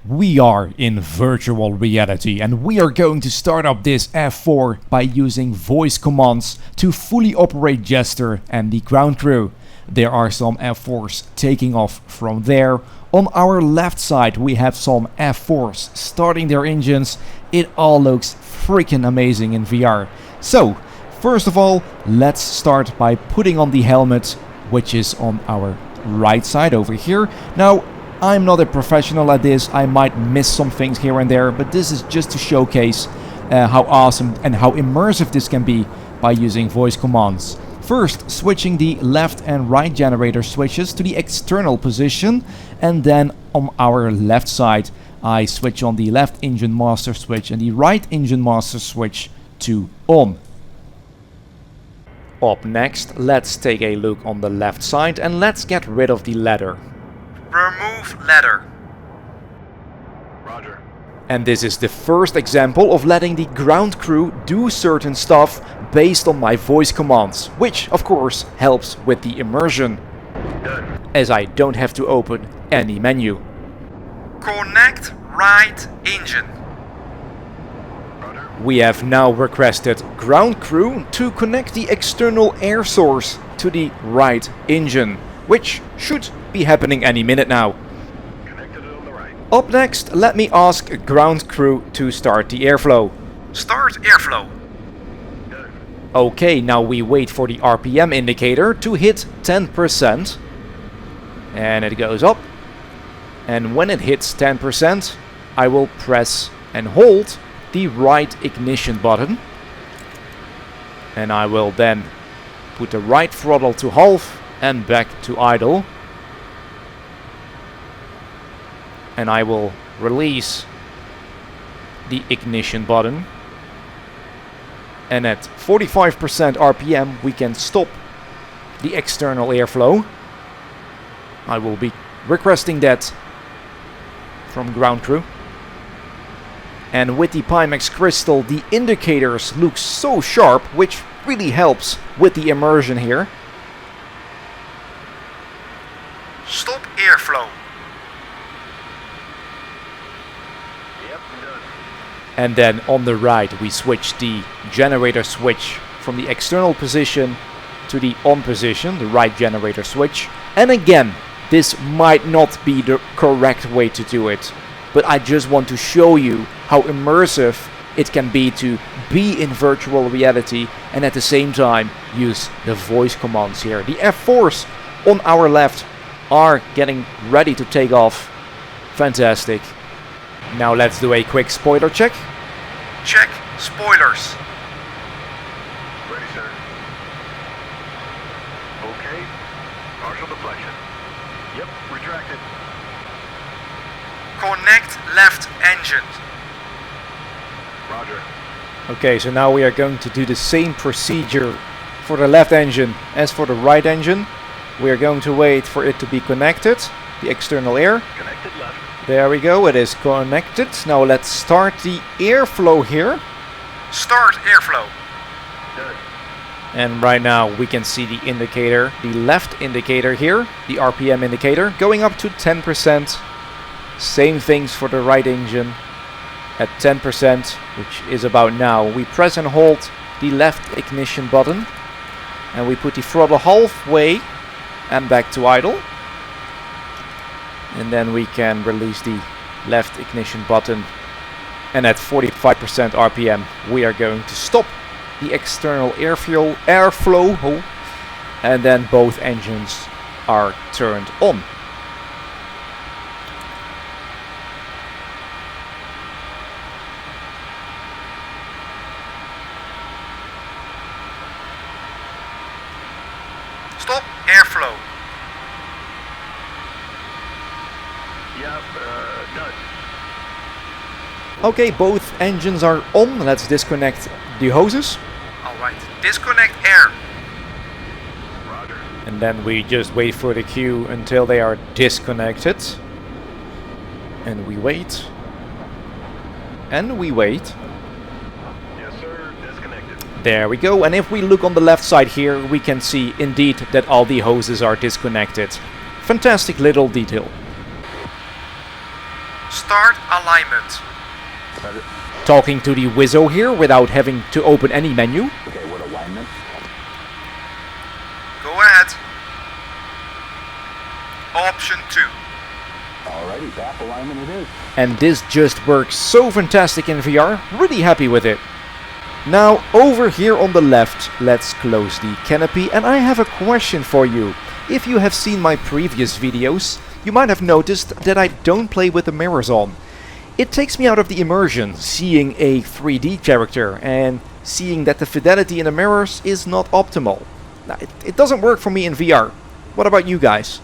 We are in virtual reality and we are going to start up this F4 by using voice commands to fully operate Jester and the ground crew. There are some F4s taking off from there. On our left side we have some F4s starting their engines. It all looks freaking amazing in VR. So, first of all, let's start by putting on the helmet, which is on our right side over here. Now, I'm not a professional at this, I might miss some things here and there, but this is just to showcase how awesome and how immersive this can be by using voice commands. First, switching the left and right generator switches to the external position, and then on our left side I switch on the left engine master switch and the right engine master switch to on. Up next, let's take a look on the left side and let's get rid of the ladder. Remove ladder. Roger. And this is the first example of letting the ground crew do certain stuff based on my voice commands, which of course helps with the immersion, as I don't have to open any menu. Connect right engine. We have now requested ground crew to connect the external air source to the right engine, which should be happening any minute now. Connected on the right. Up next, let me ask ground crew to start the airflow. Start airflow. Okay, now we wait for the RPM indicator to hit 10%. And it goes up. And when it hits 10%, I will press and hold the right ignition button. And I will then put the right throttle to half and back to idle. And I will release the ignition button. And at 45% RPM we can stop the external airflow. I will be requesting that from ground crew. And with the Pimax crystal the indicators look so sharp, which really helps with the immersion here. Stop airflow. Yep, done. And then on the right we switch the generator switch from the external position to the on position, the right generator switch. And again, this might not be the correct way to do it, but I just want to show you how immersive it can be to be in virtual reality and at the same time use the voice commands here. The F4s on our left are getting ready to take off. Fantastic. Now let's do a quick spoiler check. Check spoilers. Ready, sir. Okay. Partial deflection. Yep, retracted. Connect left engine. Roger. Okay, so now we are going to do the same procedure for the left engine as for the right engine. We are going to wait for it to be connected, the external air. Connected left. There we go, it is connected. Now let's start the airflow here. Start airflow. Done. And right now we can see the indicator, the left indicator here, the RPM indicator, going up to 10%. Same things for the right engine at 10%, which is about now. We press and hold the left ignition button and we put the throttle halfway and back to idle. And then we can release the left ignition button. And at 45% RPM we are going to stop the external airflow. And then both engines are turned on. Stop airflow. Yep, done. Okay, both engines are on. Let's disconnect the hoses. Alright, disconnect air. Roger. And then we just wait for the cue until they are disconnected. And we wait. And we wait. Yes, sir, disconnected. There we go. And if we look on the left side here, we can see indeed that all the hoses are disconnected. Fantastic little detail. Start alignment. Talking to the Wizzo here without having to open any menu. Okay, what alignment? Go ahead. Option 2. Alrighty, back alignment it is. And this just works so fantastic in VR. Really happy with it. Now over here on the left, let's close the canopy, and I have a question for you. If you have seen my previous videos, you might have noticed that I don't play with the mirrors on. It takes me out of the immersion, seeing a 3D character and seeing that the fidelity in the mirrors is not optimal. Now, it doesn't work for me in VR. What about you guys?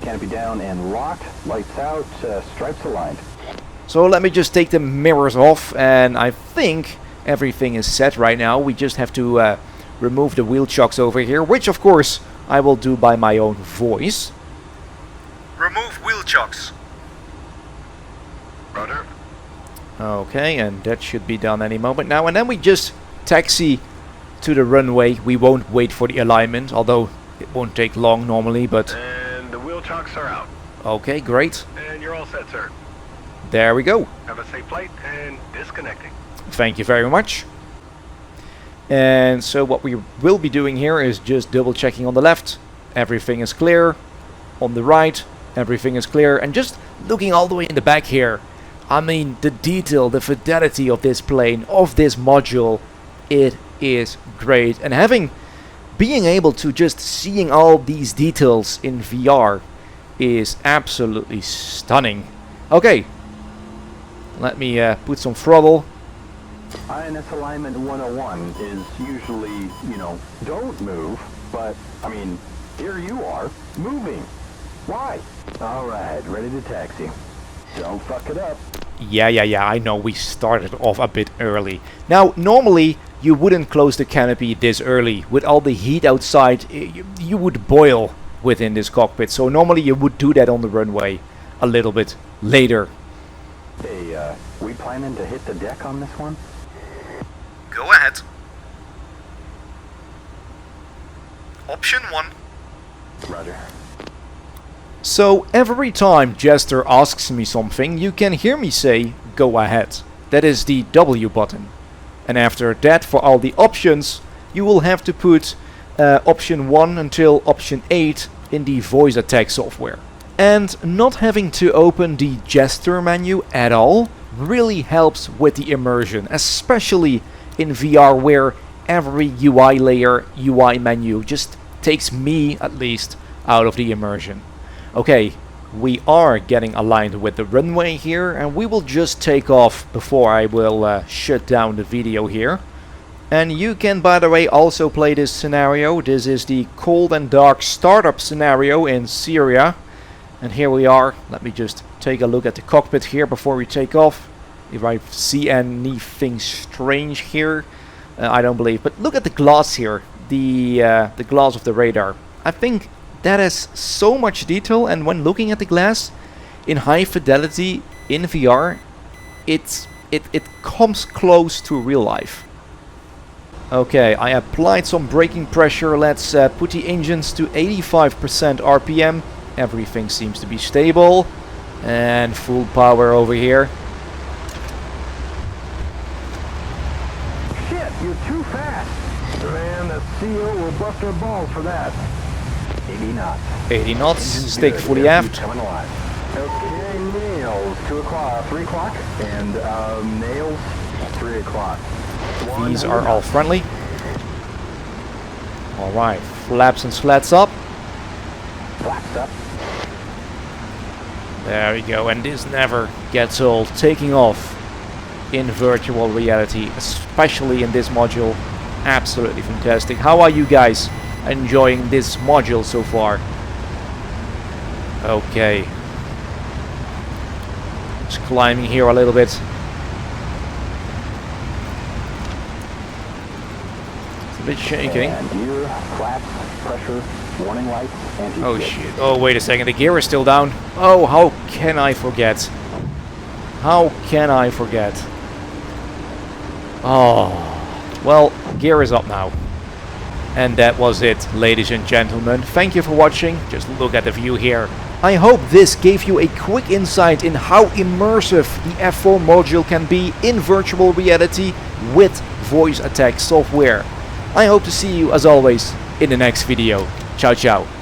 Canopy down and locked, lights out, stripes aligned. So let me just take the mirrors off, and I think everything is set right now. We just have to remove the wheel chocks over here, which of course I will do by my own voice. Remove wheel chocks. Roger. Okay, and that should be done any moment now. And then we just taxi to the runway. We won't wait for the alignment, although it won't take long normally, but... And the wheel chocks are out. Okay, great. And you're all set, sir. There we go. Have a safe flight and disconnecting. Thank you very much. And so what we will be doing here is just double checking on the left. Everything is clear. On the right, everything is clear. And just looking all the way in the back here, I mean, the detail, the fidelity of this plane, of this module, it is great. And being able to just seeing all these details in VR is absolutely stunning. Okay, let me put some throttle. INS alignment 101 is usually, don't move, but, I mean, here you are, moving. Why? Alright, ready to taxi. Don't fuck it up. Yeah, I know we started off a bit early. Now, normally, you wouldn't close the canopy this early. With all the heat outside, you would boil within this cockpit. So normally you would do that on the runway a little bit later. Hey, we planning to hit the deck on this one? Go ahead. Option 1. Roger. So every time Jester asks me something, you can hear me say, go ahead. That is the W button. And after that, for all the options, you will have to put option 1 until option 8 in the voice attack software. And not having to open the Jester menu at all really helps with the immersion, especially in VR where every UI layer, UI menu just takes me, at least, out of the immersion. Okay, we are getting aligned with the runway here, and we will just take off before I will shut down the video here. And you can, by the way, also play this scenario. This is the cold and dark startup scenario in Syria. And here we are. Let me just take a look at the cockpit here before we take off. If I see anything strange here, I don't believe. But look at the glass here, the glass of the radar. I think that has so much detail, and when looking at the glass in high fidelity in VR, it comes close to real life. Okay, I applied some braking pressure. Let's put the engines to 85% RPM. Everything seems to be stable. And full power over here. Shit, you're too fast. Man, the CO will bust our balls for that. 80 knots. 80 knots, Engines stick good. fully Air aft. Coming alive. Okay, nails, 2 o'clock, 3 o'clock, and nails, 3 o'clock. These are all friendly. Alright, flaps and slats up. Flaps up. There we go, and this never gets old. Taking off in virtual reality, especially in this module. Absolutely fantastic. How are you guys enjoying this module so far? Okay. Just climbing here a little bit. It's a bit shaking. And gear, flaps, pressure, warning lights, anti-skid. Oh shit. Oh, wait a second. The gear is still down. Oh, how can I forget? How can I forget? Oh. Well, gear is up now. And that was it, ladies and gentlemen. Thank you for watching. Just look at the view here. I hope this gave you a quick insight in how immersive the F4 module can be in virtual reality with voice attack software. I hope to see you as always in the next video. Ciao ciao.